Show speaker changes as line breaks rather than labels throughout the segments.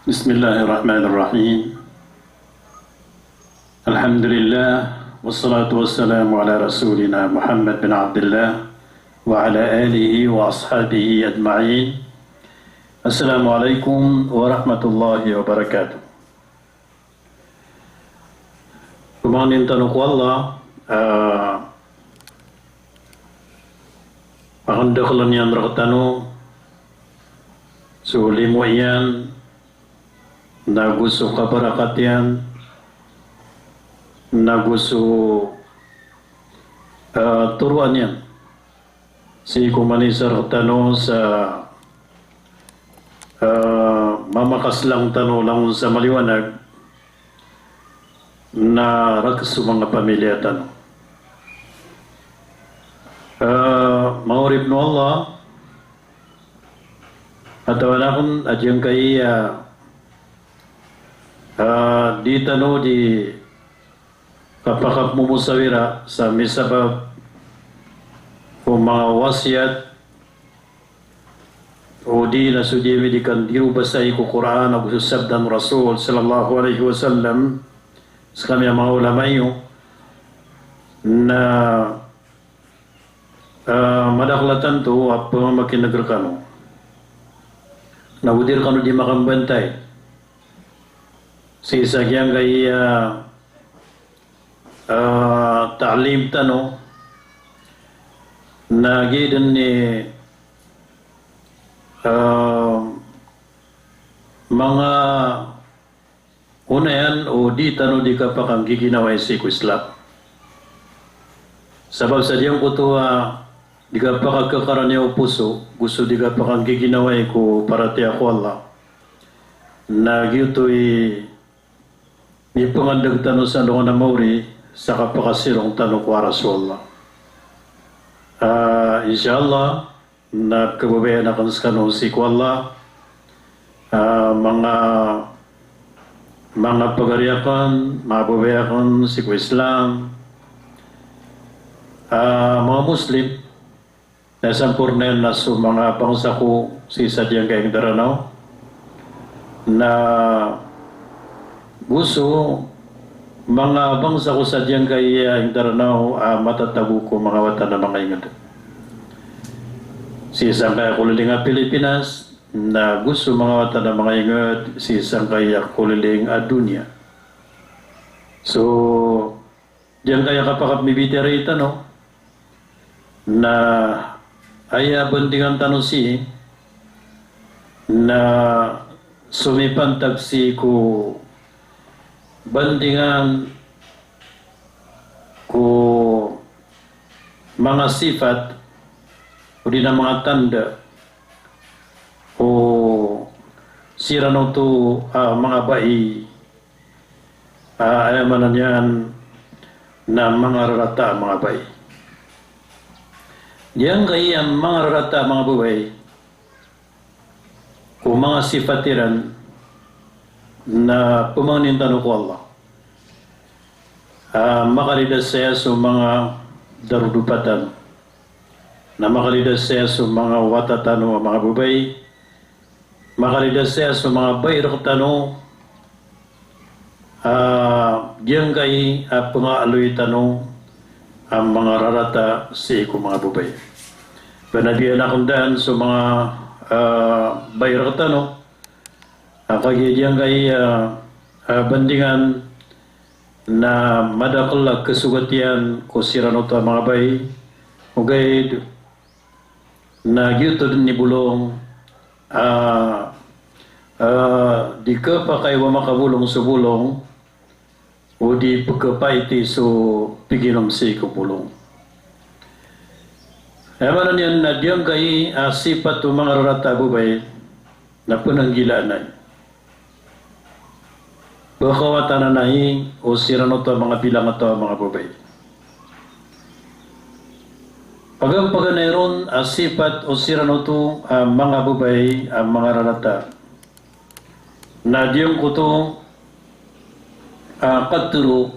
بسم الله الرحمن الرحيم. الحمد لله والصلاة والسلام على رسولنا محمد بن عبد الله وعلى آله وأصحابه أجمعين. السلام عليكم ورحمة الله وبركاته. Kumanin tanong ko Allah, pakandakalan yan rakatano, suuli mo yan, na gusto kabarakat yan, na gusto turuan yan. Si kumanisar tano sa mamakas lang tano lang sa maliwanag na rakas sa mga pamilya tano. Maurib no Allah at wala kong adyang kay di tano di kapakap mumusawira sa misabab o mga wasiat o di na sudimi di kan diru basay ko Quran o sabdan Rasul sallallahu alaihi wasallam sa kami mga ulama yun na madaklatan to at pamamakinagr kano nabudir kano di makambantay sa isagyang kay ta'lim tano na gidan ni mga unayan o di tano di kapakang giginaway si Islam. Sabab sa diyang ko to di kapakagkakaran niya o puso, gusto di kapakang giginaway ko para ti ako Allah. Na gito'y ipangandag tano sa lungan na mauri sa kapakasirong tano ko Rasulullah. Inshallah, na kababayan na kanskano si ko Allah, mga pagariakan, mga babayakan si ko Islam, mga Muslim, na sampurnen na sa mga pangsa ko si sadyang kayang daranaw, na gusto mga bangsa ko sadyang kayang daranaw matatago ko mga wata na mga ingad. Si isang kaya kuliling Pilipinas na gusto mga wata na mga ingad si isang kaya kuliling dunya. So, diyan kaya kapakap mibiterita no na aya bandingan tanong si na sumipantag si ko bandingan ko mga sifat o di na mga tanda o sira no to mga bai ayamanan yan na mga rarata mga bai. Diyan kay ang mga rarata mga buhay o mga sifatiran na pumanin tanong ko Allah. Makalidas saya sa mga darudupatan na makalidas saya sa mga watatano mga bubay, makalidas saya sa mga bayrok tano diyan kay pangaaluy tano ang mga rarata sa iko mga bubay. Panabihan akong daan sa mga bayrok tano kagiyang kay bandingan na madakalak kesugatian ko sirano to mga bay ugay na gyutod ni bulong di ka pa kay wa makabulong sa bulong o di pagkapaiti so piginom si ko bulong. Ewan yan na diyang kay sipat o mga rarata bubay na punanggilanay. Bakawatan na naing o sirano to mga bilang ito mga bubay. Pagang paganayron sipat o sirano to mga bubay mga rarata. Na diyang ko to katuro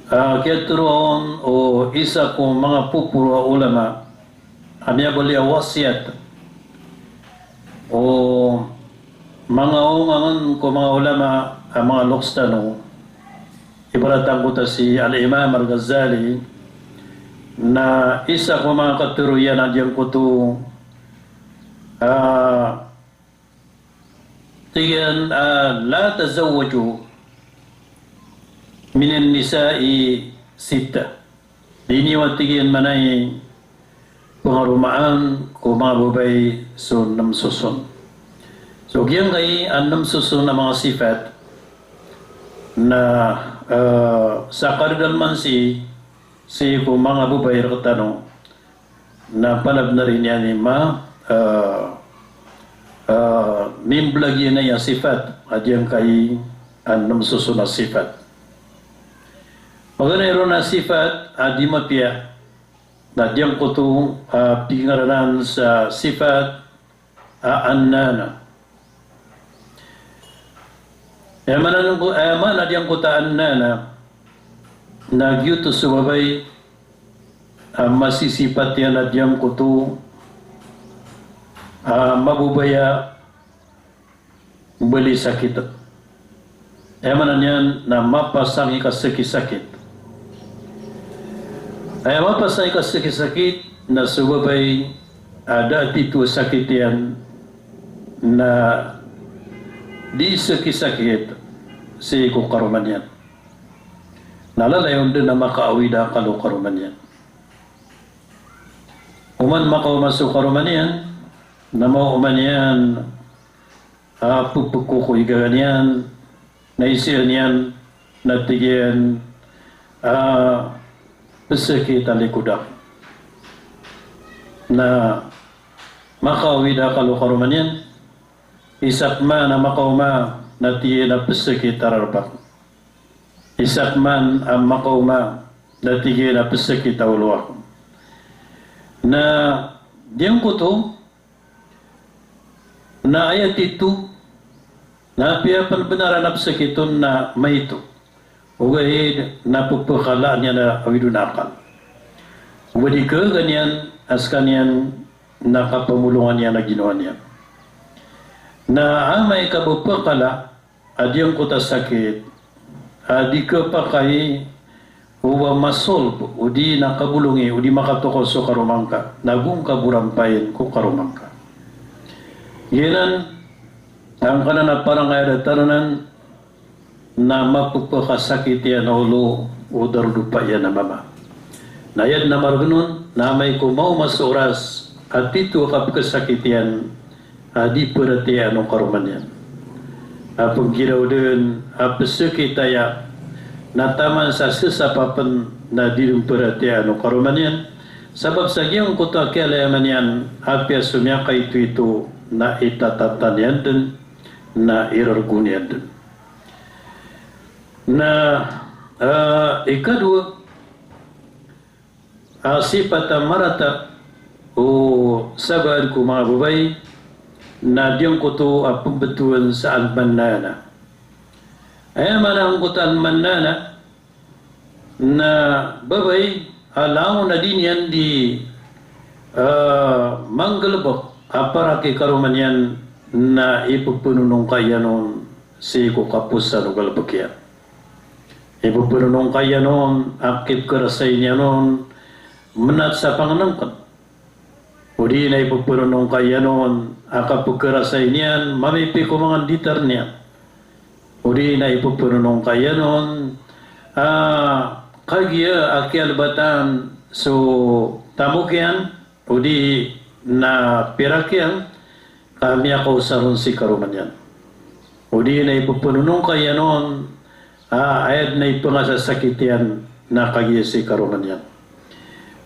katuroon o isa ko mga pupuro ulama, amya bali wasiat o mga ungangon ko mga ulama ang mga lokstano ibaratang ko ta si Al-Imam Al-Ghazali na isa ko mga katuruyan na diyan ko to tiyan la tazawwaju min an-nisa'i sita diniwatigan manay pengarumaan ko mga babay so namsusun. So giyang kay ang namsusun na mga sifat na sa karidalman si ko mga babay ratano na panab na rin yan mimblag yun na yung sifat at yung kay ang namsusun na sifat. Maganairo na sifat di mapia na diyan ko itong pingaranan sa sifat annana. Mana diyan ko ta annana na gyuto sumabay masisipat yan na diyan ko ito mabubaya bali sakit. Mana niyan na mapasang ikasakit-sakit. Ay mapasay ka sakit na subabay ada titu sakit yan na di sakit-sakit si ko karuman yan. Nalalayon din na makaawida kalau karuman yan. Uman makaumaso karuman yan na mauman yan pupukukuigagan yan naisiyan yan natigyan pesakit alikudak na makawida kalau karuman yan isak man na makauma na tiye na pesakit tararbak isak man ang makauma na tiye na pesakit awalwak na diyan ko to na ayat itu na piyapan benaran na pesakiton na may ito ugahid napupakalaan niya na awidun akal. Ugadi ka ganyan as kanyan nakapamulungan niya na ginawa niya. Na amay kabupakala adyang kuta sakit adi ka pa kay uwa masolb udi nakabulungi udi makatokos so karumangka nagong kaburampayin ko karumangka. Yanan ang kanan parang ay taranan na mapupakasakit yan ulo o darudupa yan na mama. Na yan na marunun na may kumaw mas oras at ito kapagkasakit yan di perati anong karuman yan. Apang giraw din pesakit tayo na taman sa sesapapan na di rin perati anong karuman yan. Sabab sa giyong kuta kialayaman yan apya sumyaka ito na itatatan yan din na irargun yan din. Na ikadua sifat marata o sabad ko mga babay na diyan ko to pembetulan sa al-mannana. Ay manang ko ta al-mannana na babay alaw na din yan di manggalabok para kay karuman yan na ipupununong kaya nun si ko kapus sa lugalabok yan. Ipupunong kaya noon, akit karasay niya noon, menat sa panganangkat. O di na ipupunong kaya noon, akapagkarasay niyan, mamipi ko mga ditar niya. O di na ipupunong kaya noon, kagya akyal batan, so tamukyan, o di na pirakyan, kami ako saron si karuman yan. O di na ipupunong kaya noon, ayat na ito nga sa sakit yan na kagisi karuman yan.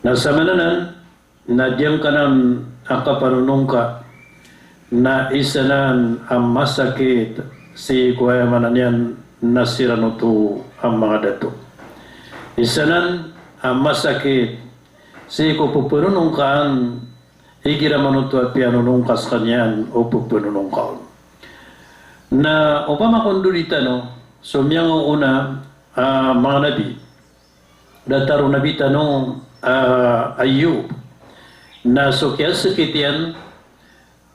Nasa mananan, na diyang kanan ang kapanunong ka na isa nan ang masakit si kuwayamanan yan na siranuto ang mga dato. Isa nan ang masakit si kupupununong kaan igira manuto at pianunong kas kanyan o pupununong kaon. Na upama kondulita no, so miyang una mga nabi dataro nabi tanong Ayub na so kaya sakit yan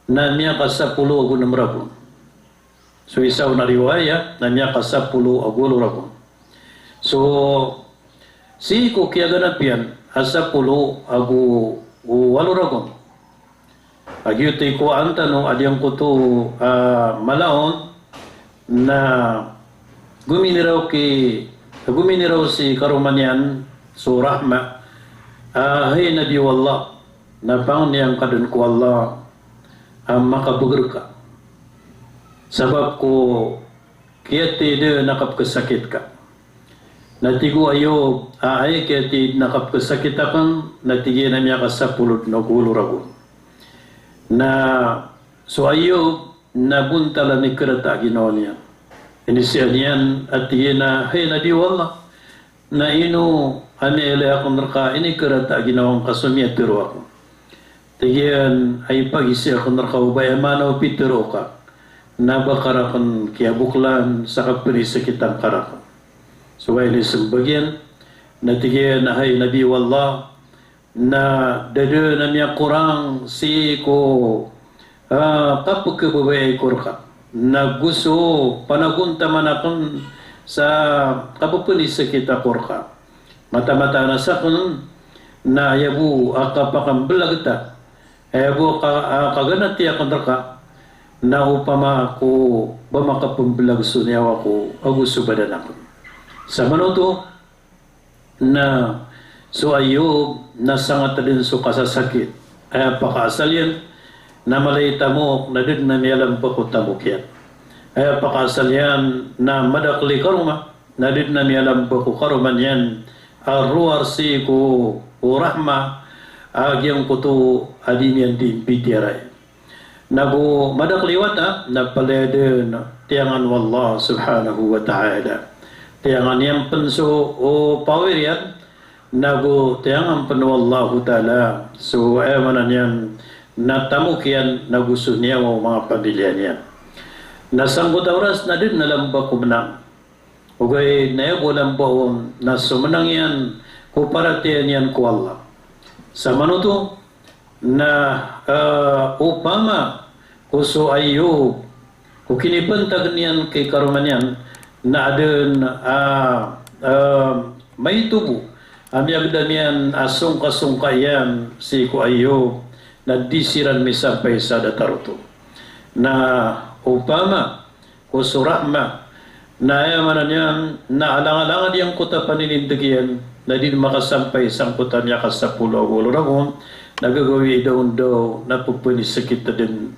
na miya ka sa pulo o gunamrabon So isaw na riwaya na niya kasapulo agulo ragon. So si ko kaya ganapian asapulo agu walo ragon. Agyutoy ko ang tanong adyang ko to malaon na guminiraw si Karumanyan so rahma hay nabi wallah na pang niyang kadun ko Allah makabugar ka sabab ko kiyati de nakapkasakit ka natigo ayo ay kiyati nakapkasakit akan natigi na niya kasapulot na guluragon na so ayo nabuntala ni kereta ginawa niya inisiyan niyan at na hey nabi wallah na ino anele ako narka ini kereta ginawang kasumya tiro ako tigian ay pag-isi ako narka ubay amanaw pitiro ka nabakarakan kiabuklan sa kapirisa kitang karakan so ay lisang bagyan na tigian ay nabi wallah na dado na niya kurang si ko kapag kababay kurka na gusto panagunta man akong sa kapupulis sa kita kurka mata-mata na sa kun na ayabu akapakambelag ta ayabu kaganati akong raka na upama ko ba makapambelag sunyawa ko agusto badan ako sa manuto na so ayub nasangat din so kasasakit ay pakasal yan na malayta mo na din na niyalang pakutamok yan ay pakasal yan na madakli karuma na din na niyalang pakukaruman yan arruar si ko o rahma agyang kuto adin yan din pitiray nago madakliwata na palede tiyangan wallah subhanahu wa ta'ala tiyangan yan penso o power yan nago tiyangan panu Allah ta'ala so ayamanan yan natamuk yan nagusto niya o mga pamilya niya nasanggot oras na din nalamba ko menang ugay na yung lambawon na sumanang yan kuparatian yan ko Allah sa manuto na upama kuso ayo kukinibantag niyan kay karumanyan na adun may tubo amyag damian asong-kasungkayan si ko ayo na disiran mi sampai sa dataruto na upama kusurahma na ayamanan yan na alang-alangan yang kuta paninindigian na din makasampay sang kuta niya kasapulo ragon nagagawi daw na pupunis sakit din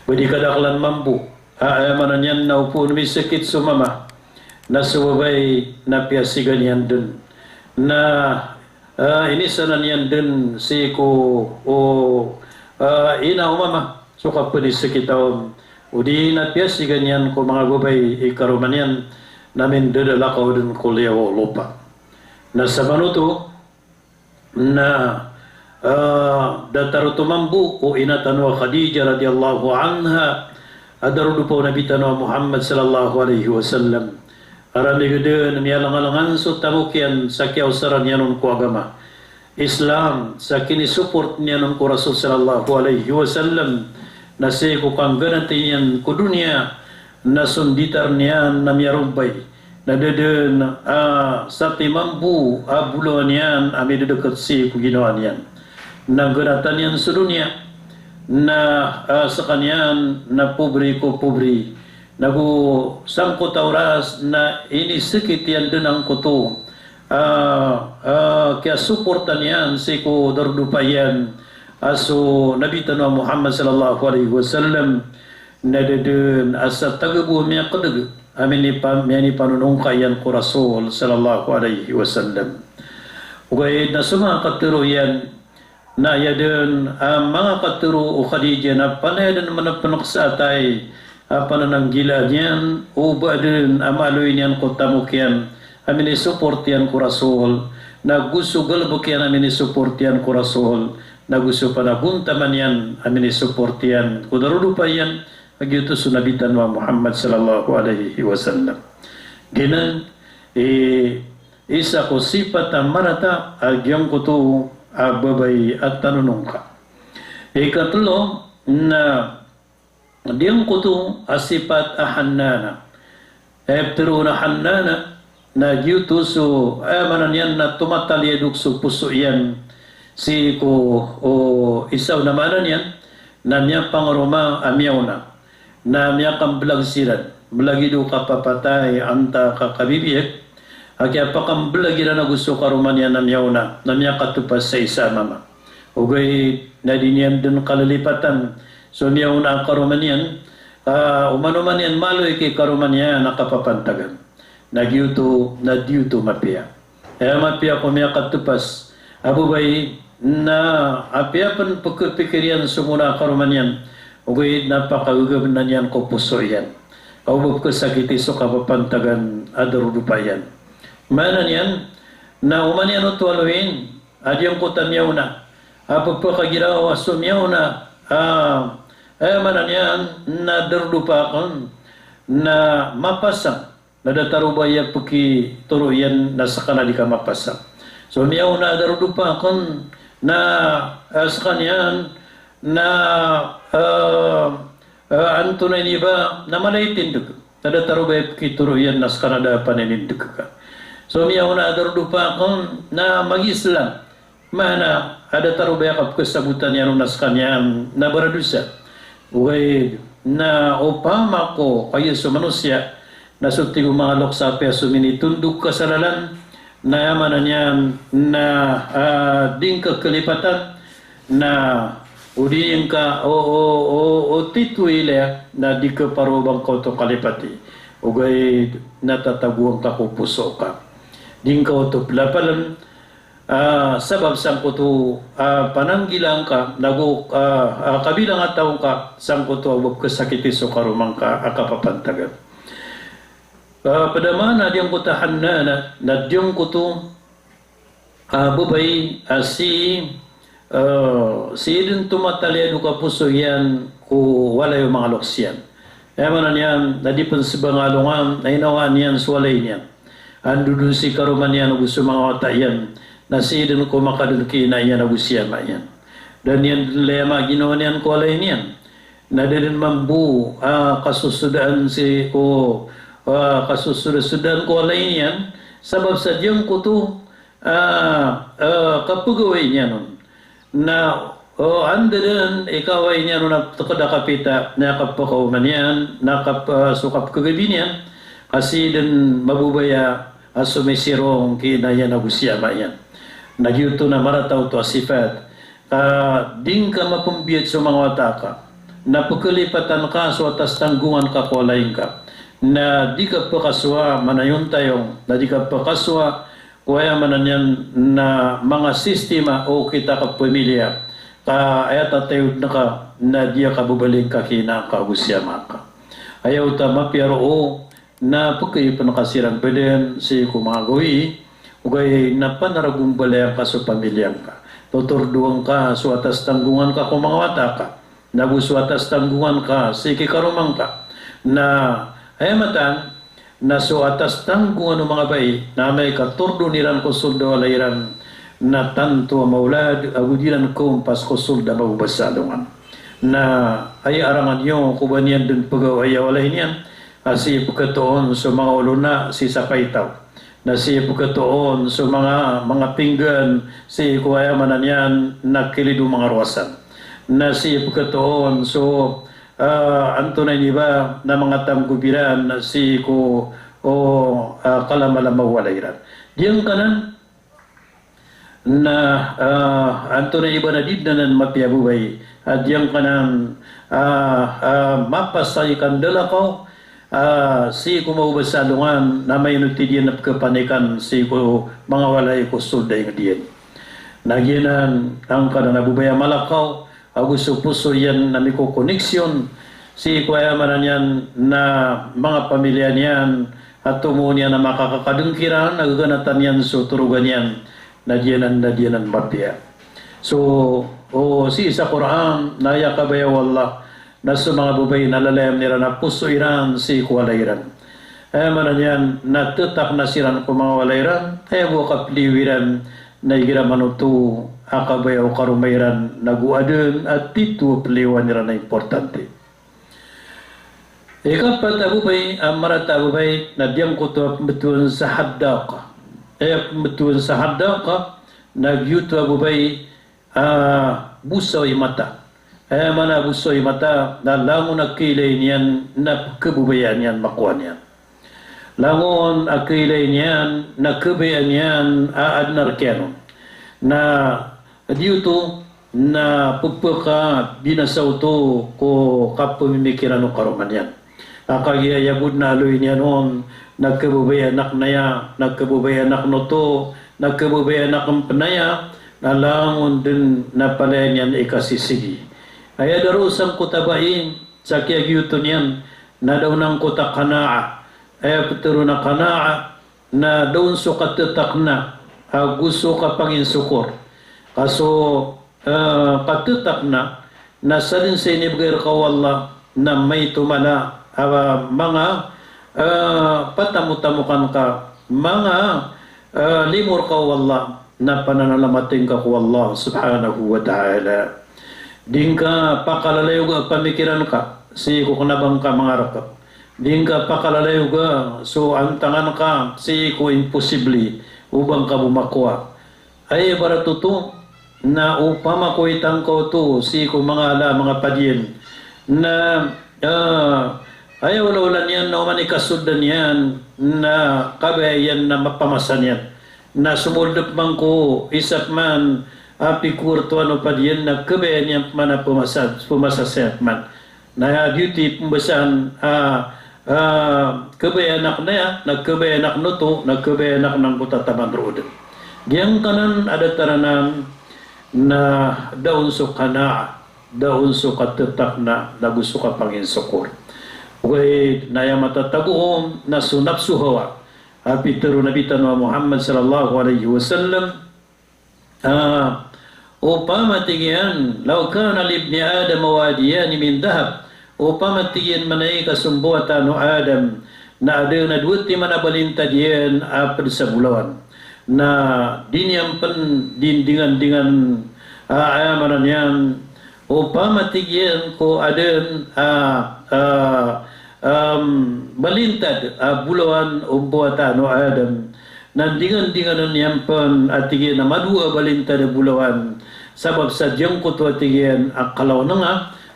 pwede kadaklan mambu ayamanan yan na upo mi sakit sumama na suwabay na piyasigan yan dun na inisanan yan dun si ko o ina umama suka punis sakit udi na piyasigan yan ko mga gubay ikaruman yan namin dadalakaw dun kuliya o lupa na sa manuto na dataruto mambu o inatanwa Khadija radiyallahu anha adarudo po nabitanwa Muhammad sallallahu alaihi wasallam arami gede niyalang-alangan so tamukyan sa kiawsaran yanon ko agama Islam sa kinisupport niyanon ko Rasul sallallahu alaihi wasallam na say ko kang ganati yan ko dunia na sunditar niyan na miyarumbay na deden sa timambu abuluan yan ami dedekat si ko ginawa niyan na ganatan yan sa dunia na sa kanyan na pobre ko pobre nagu sangkot oras na inisikit yan din ang kuto kaya supportan yan si ko dardupayan aso nabitan wa Muhammad sallallahu alaihi wasallam na dedun asa tagabu miya kadag amin ni panunong kayan ko Rasul sallallahu alaihi wasallam ugay na suma katiro yan na yadun mga katiro o Khadija na panay na manapanak sa atay panananggila niyan o ba din amaloy niyan ko tamok yan amin ni support yan ko Rasul na gusto galbok yan amin ni support yan ko Rasul na gusto pa na buntaman yan amin ni support yan kung narudo pa yan agyuto sunabitan wa Muhammad sallallahu alaihi wasallam ginan isa ko sipat ang marata agyang ko to babay at tanunong ka ikatlo na Diyang kuto asipat ahannana. Pero na hannana na diyuto so manan yan na tumataliyaduk so puso yan si ko o isaw na manan yan na niya pangroma amyaw na niya kang blagsiran blagido kapapatay anta kakabibiyek kaya pa kang blagira na gusto karuman yan amyaw na niya katupas sa isa mama ugay na din yan dun kalalipatan so amyaw na karuman yan umano man yan maloy kay karuman yan nakapapantagan na diyuto mapia. Kaya mapia ko miya katupas. Abu bay na apia pan pagkipikirian sumuna karuman yan. Ugay napakaugab na yan ko puso yan. Aubab ko sakiti so kapapantagan adarudupa yan. Manan yan na uman yan utualuin. Adyang ko tanyaw na. Apagpakagirawa sumyaw na. Manan yan na darudupa kon na mapasang. Nadatarubaya puki turuyan na sa kanali ka mapasa. So miyaw na darudupa kon na sa kanyan na antunay niba na malaytindug. Nadatarubaya puki turuyan na sa kanada paninindug ka. So miyaw na darudupa kon na mag-Islam. Mana ada tarubaya ka kasabutan yan na sa kanyan na baradusa. Uway na upama ko kayo sa manusia nasuti ko mga loksa peso minitundok kasalanan na yamanan yan na ding kakalipatan na udiin ka o tituile na di ka parubang ko to kalipati ugay natataguan ka ko puso ka ding ka o to plapalan sabab sang ko to pananggilang ka nago kabilang at taong ka sang ko to abab kasakiti so karumang ka akapapantagan pada mana diyang ko tahan na diyang ko to bubay si din tumataliado ka puso yan ko wala yung mga loksyan. Kaya manan yan, nadipan sa bangalungan, na inawaan yan, swalay niyan. Andudun si karuman yan, gusto mga wata yan, na si din ko makadulki na yan, nagusiyama yan. Dan yan, lema, ginawa niyan, ko walay niyan. Na din mambu, kasusudaan si ko, kasusudan ko alay niyan sabab sa diyang ko to kapugaway niya nun na andadan ikaw ay niya nun na kadakapita na kapakauman yan na kapasukap kagabi niyan kasi din mabubaya sumisirong kinaya na gusyama yan nagyuto na marataw to asifat ding ka mapumbiyat sa mga wataka na pagkalipatan ka so atas tanggungan ka kualayin ka na di ka pakaswa manayon tayong na di ka pakaswa kuya mananyan na mga sistema o kita ka pamilya ayat tayo na ka na di ka bubaling ka kina kaugusya maka ayaw ta mapiyaro o na pagkayipan nakasiran pweden si kumagawi ugay na panaragumbalayan ka sa pamilyang ka tuturduang ka so atas tanggungan ka kung mga wata ka naguso atas tanggungan ka si kikarumang ka na ayamatan na so atas tanggungan ng mga bay na may katurdo niran ko suldo alayran na tanto maulad agudilan kumpas ko sulda magubasalungan na ay arangan nyo kubanian dun pagaw ay walay niyan asi pagkatoon sa mga uluna si Sapaytaw na si pagkatoon sa mga pinggan si kuwayamanan yan nakilido mga ruwasan na si pagkatoon so antunay niba na mga tamgubiran na si ko o kalamalamawalairan. Diyan kanan na antunay iba na didnanan mapiabuhay at diyan kanan mapasay kandala ko si ko maubasalungan na may nutidian na kapanikan si ko mga walay ko sulday nga diyan. Nagyanan ang kanan nabubaya malakaw Augusto puso yan na may koneksyon si kuwayamanan yan na mga pamilya niyan at tumo niya na makakakadungkiran nagaganatan yan so turugan yan na diyanan mapya. So si isa Quran na yakabayaw Allah na sa mga bubay nalalayam nila na puso iran si kuwalayran. Ayamanan yan na tutak na siran ko mga walayran ay buwa kapliwiran na igiramanuto akabayaw karumayran naguadun at tito peliwan nila na importante. Ikapat Abu Bay, Amarat Abu Bay, na diyang kuto betul sa haddaka. Betul sa haddaka, nagyuto Abu Bay, busaw mata. Mana busaw mata, na langon akilay niyan, na kebubayan niyan, makuha niyan. Langon akilay niyan, na kebayan niyan, aadnar kiano. Na diyuto, na pagpaka binasaw to ko kapamimikiran ng karuman yan. Akagiyayabud na aloy niya noon, nagkabubay anak na ya, nagkabubay anak no to, nagkabubay anak ng panaya, nalangon din na pala niyan ikasisigi. Ay darusang kutabain, sa kiyagyuto niyan, na daw ng kuta kanaa, ay paturo na kanaa, na doon so katatak na, gusto ka panginsukor. Kaso, katatak na, sa din sa inibigay ka wala, na may tumala, mga patamu-tamukan ka, mga limor ka wala, na pananalamating ka ko Allah subhanahu wa ta'ala. Din ka pakalalayo ka, pamikiran ka, si kukunabang ka mga rakap. Din ka pakalalayo ka, so antangan ka, si ko imposible, ubang ka bumakwa. Ay para tuto, na upamakuitang ko to, si ko mga padyen, na ayaw wala niyan na umanikasudan yan na kabayan na mapamasan yan. Na sumuldap man ko isap man apikurto ano pa diyan na kabayan yan man na pumasasayat man. Na duty pumbasan kabayanak na yan, nagkabayanak no to, nagkabayanak ng kutataman rood. Giyang kanan ada taranan na daun so kana, daun so katatak na gusto ka panginsukor. Way naya matataguhom na sunapsu hawa apitero nabitan wa Muhammad sallallahu alaihi wasallam upama tigyan law kana li ibni adam wadiyan min dhahab upama tigyan manay kasumbuatan no Adam na ada na duti manabalinta diyan apad sa bulawan na dinyam pen dindingan ayamanan yan upama tigyan ko aden balintad bulawan umbuatan no Adam nandingan-dinganan yampan atigyan na madua balintad bulawan sabab sa diyang kuto atigyan akalaw na nga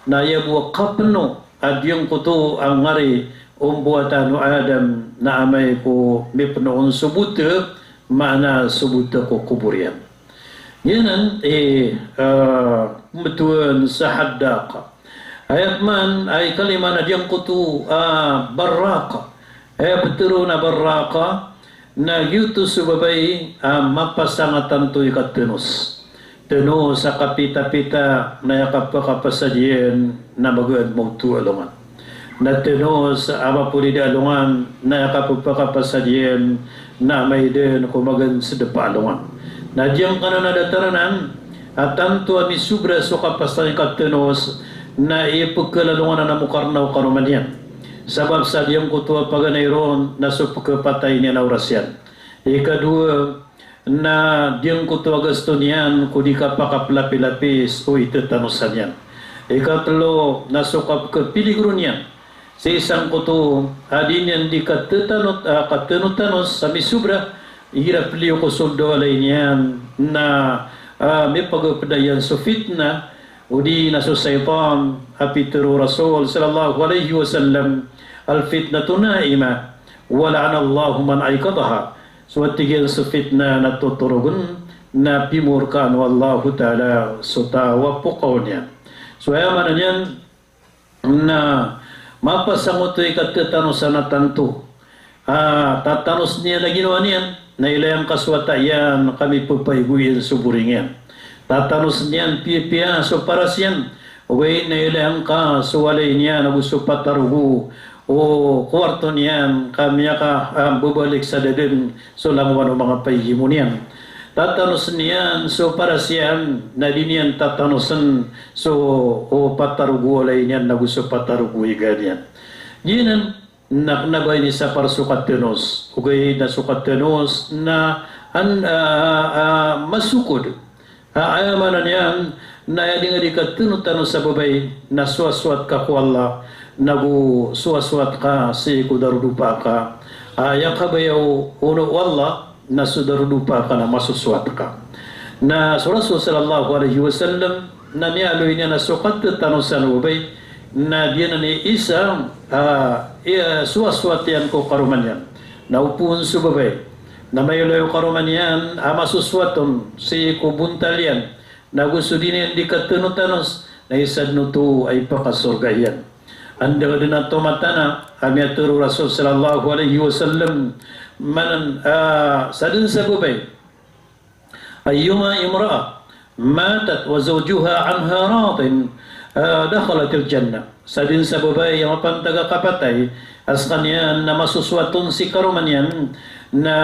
na yabuwa kapno adyang kuto ang ngari umbuatan no Adam na amay ko may panoon subuta maana subuta ko kuburian yanan mutuan sa haddaka ayat man ay kalima na diyang kutu baraka ay paturo na baraka na yuto subabay mapasangatan to ikatenos tenos sa kapita-pita na yakapakapasadyan na magad mo tu alungan na tenos amapuli di alungan na yakapakapasadyan na may din kumagan sa depa alungan na diyang kanan na dataranan at tanto ami subra so kapasan ikatenos na ipagkalalungan na namukarnaw karuman yan. Sabab sa diyang kutuwa paganayron na sa pagkapatay niya na orasyan. Ikadua na diyang kutuwa gasto niyan kung di ka pakaplapi-lapis o itatanusan yan. Ikatlo na sukap kapiligro niyan. Sa isang kutu, adin yan di katanutanos sa misubra, ihirap liyo ko soldo alay niyan na may pagpadayan so fitna udi na susaytan apitru Rasul sallallahu alaihi wasallam al-fitnatu naima wa la'ana Allahu man aikadaha so tigil sa fitna na tuturugun na pimurkan wallahu ta'ala sutawa pukaw niya so ayaman niyan na mapasangot ito ikatatanusan na tanto tatanos niya na ginawa niyan na ilayang kaswatayan kami pagpaiguyin suburing yan tatanos niyan piya so para siyan uwi na ilang ka so walay niya na gusto patarugo o kwarto niyan kami ka bubalik sa dadin so lang wano mga pahihimo niyan tatanos niyan so para siyan na din niyan tatanosan so o patarugo walay niyan na gusto patarugo igan yan naknabay ni sa parsukatinos uwi na sukatinos na masukod ayaman na niyan na yadi nga di ka tunutano sa babay na suwaswat ka ko Allah nagu suwaswat ka si kudarudupa ka ayak ka bayaw uno Allah na sudarudupa ka na masuswat ka na Rasul sallallahu alaihi wasallam na nialoy niya na sukat tanong sa babay na diyan na ni isa suwaswat yan ko karuman yan na upuan sa babay na mayulayo karuman yan masuswaton si kubuntal yan na gusto din yan di katunutanos na isad no to ay pakasurga yan. Anda din na tumatana kami aturo Rasul sallallahu alaihi wasallam manan sa din sa babay ayyuma imra'a matat wa zawjuha anha radin dakhalat al-jannah. Sa din sa babay yang mapantaga kapatay as kanyan na masuswaton si karuman yan na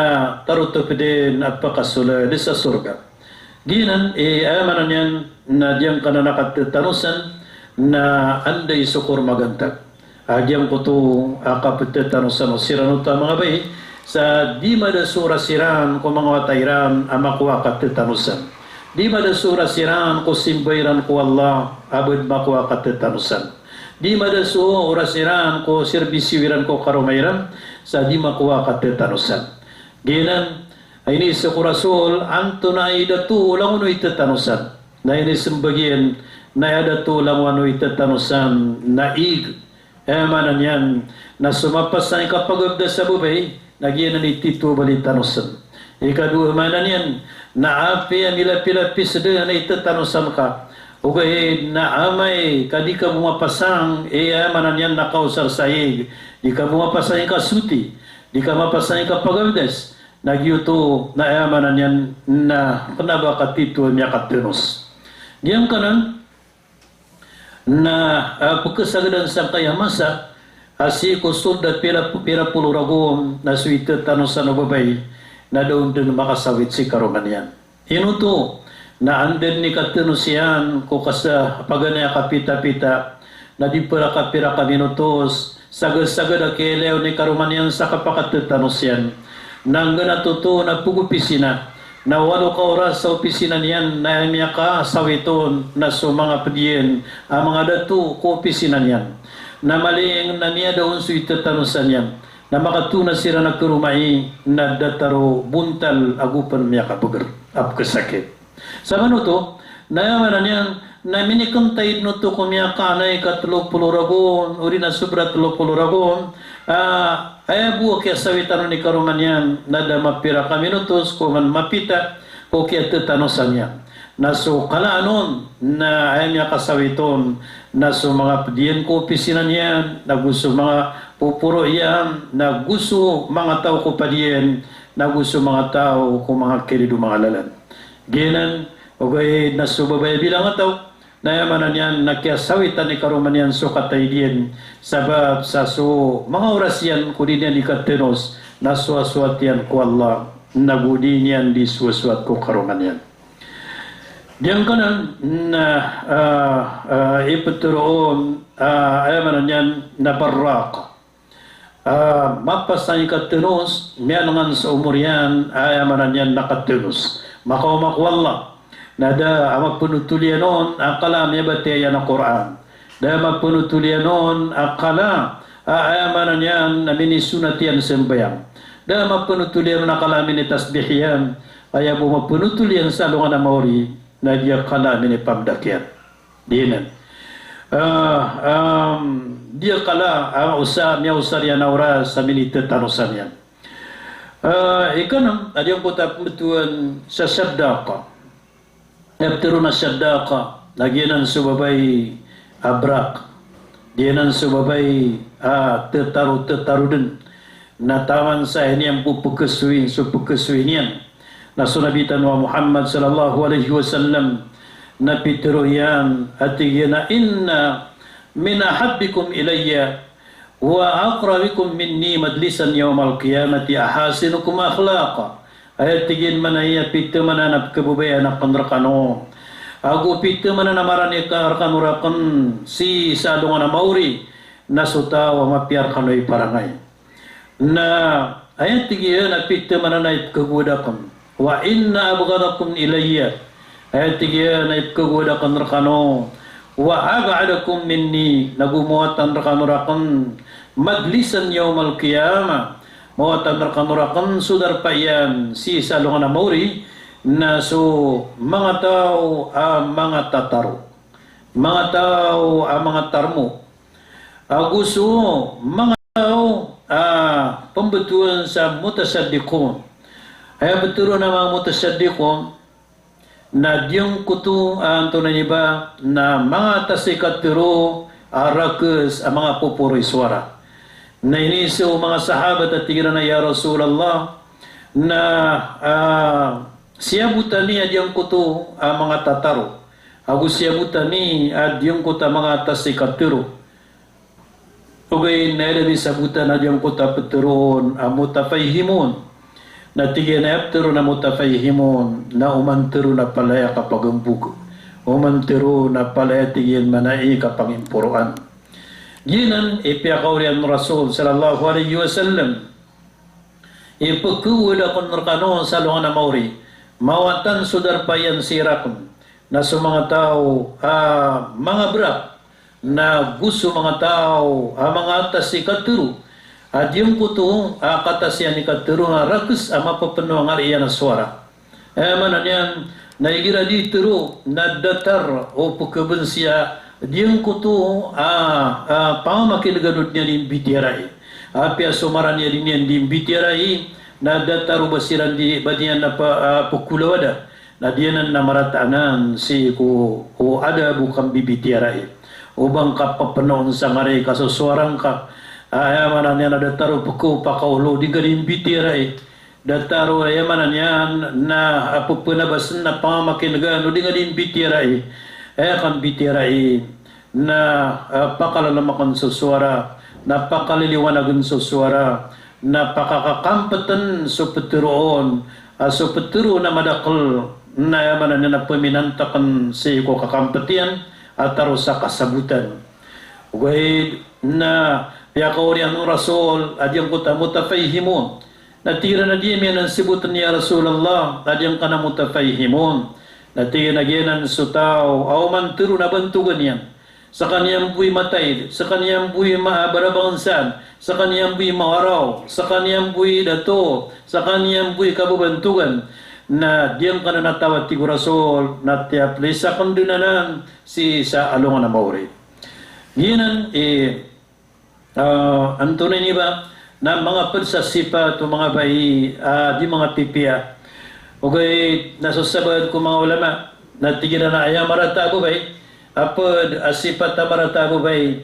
tarutop din at pakasula di sa surga. Ginan amanan yan na diyan ka na nakatatanusan na anday sukur magantag. Diyan ko to kapatatanusan o siranuta mga bay sa di madasura siran ko mga watayran amakuha katatanusan. Di madasura siran ko simbayran ko Allah abad makuha katatanusan. Di madasura siran ko serbisiwiran ko karumayran sa di makuha katatanusan. Ginan ay ni sa Rasul anto na idatu lang uno itatanusan. Na ini sembagian na idatu lang uno itatanusan na ig. Manan yan na sumapas na ikapagabda sa bubay nagyan na itito balitanusan. Ikadua manan yan na api ang milapilapis na itatanusan ka. Okay, na amay kadi ka bumapasang manan yan nakausar sa ig. Di ka bumapasang ikasuti. Di ka mapasang ikapagabdas. Nagyuto na amanan yan na panabakatito niya katunos. Diyan ka na pagkasagadan sa kayamasa asi kusod at pira puluragom na suwita tanong sa nababay na doon din makasawit si karuman yan. Inuto na anden ni katunos yan ko kasa paganaya kapita-pita na di pala kapira kaminutos sagad-sagad akelew ni karuman yan sa kapakatutanos yan. Nang natuto na pugupisina na walo ka oras sa opisina niyan na niya ka sawiton na so mga padiyen ang mga datu ko opisina niyan na maliing na niya doon so itatanusan niyan na makatuna sila nagkurumai na dataro buntal agupan niya kabugar apkasakit sa manuto na yaman niyan na minikantay no to kumya kanay katlo puluragon uri na sobra 30 ragon ay buo kaya sawitan ni karuman yan na mapira ka minutos ko man mapita ko kaya tetanusan niya na so kalaanon na ay niya kasawiton na so mga padiyan ko opisina niyan na gusto mga pupuro yan na gusto mga tao ko padiyan na gusto mga tao ko mga kilido mga lalan ginan okay na so babay bilang ataw na yamanan yan nakiasawitan ni karuman yan so katay diyan sabab sa so mga oras yan kung di niyan ikatinos na suwaswat yan ko Allah nagudi niyan di suwaswat ko karuman yan diyan ka na ipaturoon ayamanan yan na barraka mapasan ikatinos miyanangan sa umur yan ayamanan yan nakatinos makaumak Allah nada magpunutulian noon akala may bataya ng Quran dahil magpunutulian noon akala ayamanan yan na minisunat yan sembayang dahil magpunutulian noon akala minitasbih yan kaya magpunutulian sa lungan na maori na diya akala minipagdakyan dinan diya akala miya usar yan na oras sa minitatanusan yan ikanang adiyang putaputuan sa sabdaka Neptero na sadaka, nagyanan subabay abrak, diyanan subabay tetaru din, na taman sa iniyang pupukasuin, supukasuin yan, na sunabitan wa Muhammad sallallahu alaihi wasallam, na pitero yan, at na inna min ahabbikum ilayya, wa aqrabikum minni madlisan yawmal qiyamati ahasinukum akhlaqa. Ayat tigin manaya pito mananap kabubayan na kanrakano. Ago pito mananamarani ka arkanurakan si salungan na mauri na sutaw mapiar kanoy parangay. Na ayat tigin na pito mananay kagudakan. Wa inna abgadakum ilayya ay tigya na ipkaguda kan rakano wa ab'adakum minni nagumuatan rakano rakan madlisan yawmal qiyamah muatan rakano rakan sudar payan si salungan na mauri na so mga tao mga tataro mga tao mga tarmo gusto mga tao pembetulan sa mutasaddiqun ay betul na mga mutasaddiqun na diyang kutu tunay ba na mga tasikat pero arakas ang mga pupuri suara na iniso mga sahabat at tigran na ya Rasulullah na siyabutan niya diyang kutu ang mga tataro ako siyabutan ni diyang kutu mga tasikat pero ugay na ilabi sabutan na diyang kutu peteron mutafayhimun na tigyan na aptero na mutafayhimun na umantero na palaya kapagambug umantero na palaya tigyan manai kapagimpuruan ginan ipiakaurian Rasul sallallahu alaihi wasallam ipagkuwid akong nakano sa lungan na mauri mawatan sudar payan sirakon na sa mga tao mga brak na gusto mga tao mga atas ikaturo at yung kuto, katasyan ni katuro nga rakus mapapenuh ang ariyan na suara. Manan yan, naigira dito na datar o pagkaban siya, yung kuto, pangamakilaganod niya din bitiray. Apia sumaran niya din yan din bitiray, na datar o basiran di ba niya na pukulawada, na diyan na maratanan si ko o ada bukang bibitiray. Ubang kapapanoon sa ngari kasusuarang ka, ayamanan yan na dataro puku pakaulo di galing bitiray dataro ayamanan yan na pupunabasan na pangamakinagano di galing bitiray kan bitiray na pakalalamakon sa suara na pakaliliwanagan sa suara na pakakakampatan sa petiroon sa petiro na madakal na ayamanan yan na paminantakan sa iko kakampatian at taro sa kasabutan ugay na Piyakaurian ng Rasul, adyang kuta mutafayhimun. Natira na diyan yan ang sibutan niya Rasulullah, adyang ka na mutafayhimun. Natira na diyan ang sutaw, man tiro na bantugan yan. Sa kaniyang buhay matay, sa kaniyang buhay maabarabansan, sa kaniyang buhay maaraw, sa kaniyang buhay dato, sa kaniyang buhay kabubantugan, na diyan ka na natawat tigo Rasul, na tiyaplisa kandunanan si sa alungan na mauri. Ginan, ang tunay niya ba na mga pagsasipa ito mga bayi di mga pipiya okay nasusabad ko mga ulama na tigilan na ayaw maratago bay apod asipat na maratago bay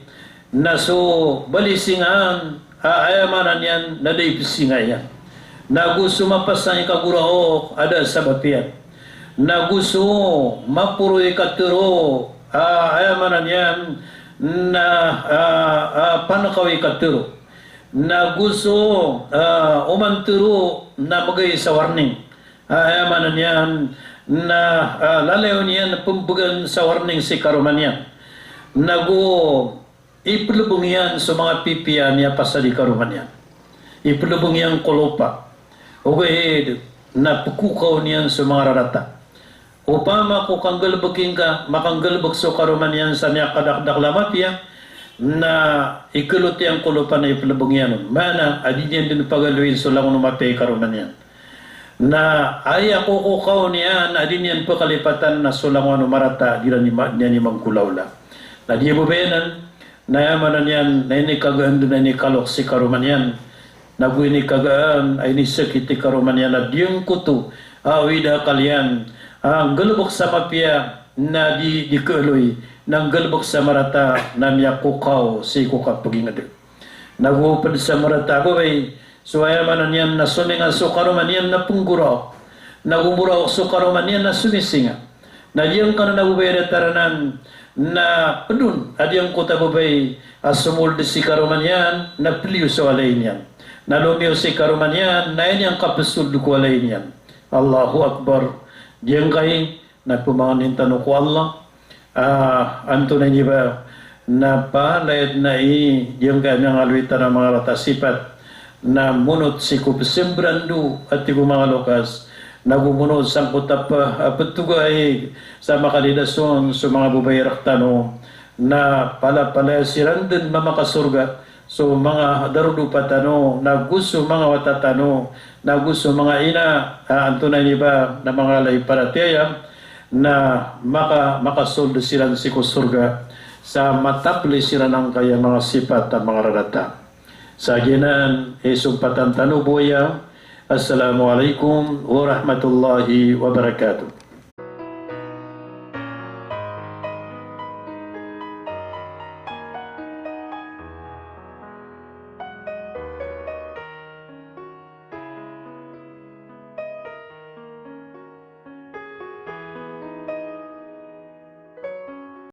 naso balisingan ayamanan yan na daipisingan yan na gusto mapasan ikagurao ada sa bapian na gusto mapuro ikaturo ayamanan yan na panakawi katuro na gusto umanturo na magay sa warning ayamanan yan na lalayon yan pumbugan sa warning si karuman yan nago ipulubong yan sa mga pipian niya pasali karuman yan ipulubong yan kolopa okay na pukukaw niyan sa mga rarata upama ko kanggalbagin ka, makanggalbag so karuman yan sa niya kadakdak lamapya na ikulot yung kulupan na ipalabong yan. Mana, adi niyan din pagaluin so lang numapay karuman yan. Na ay ako kukaw niyan, adi niyan pakalipatan na so lang marata, di niya ni magkulawla. Na di mo benan, na yamanan yan, na inikagaan doon na inikalok si karuman yan. Nagu inikagaan, ay nisakiti karuman yan, na diyang kuto, awida kalyan, ang galubok sa mapya na di kaaloy ng galubok sa marata na miya kukaw si kukaw pagingad. Nagupad sa marata ko ay suwayamanan yan na suminga sukaruman yan na pungguraw. Nagumuraw sukaruman yan na sumisinga. Na diyang ka na nagubay taranan na padun. Adiyang ko tababay sumulde si karuman yan na piliw sa walayin yan. Na lumiw si karuman yan na yan yung kapasuldo ko walayin yan. Allahu Akbar. Diyan kay nagpumanganin tanong ko Allah anto na niya ba na palayad na diyan kay ng alwita ng mga ratasipat na munot si kupsembrandu at tigo mga lokas nagumunod sang kutap patugay sa makalidason sa mga bubayrak tano na pala siran din mamakasurga. So mga darudupa tano na gusto mga watatano na gusto mga ina antunay ni ba na mga lay parataya na makasoldo sila si kusurga sa matapli sila ng kaya mga sipat at mga rarata. Sa ginan, sumpatan tanuboya. Assalamualaikum warahmatullahi wabarakatuh.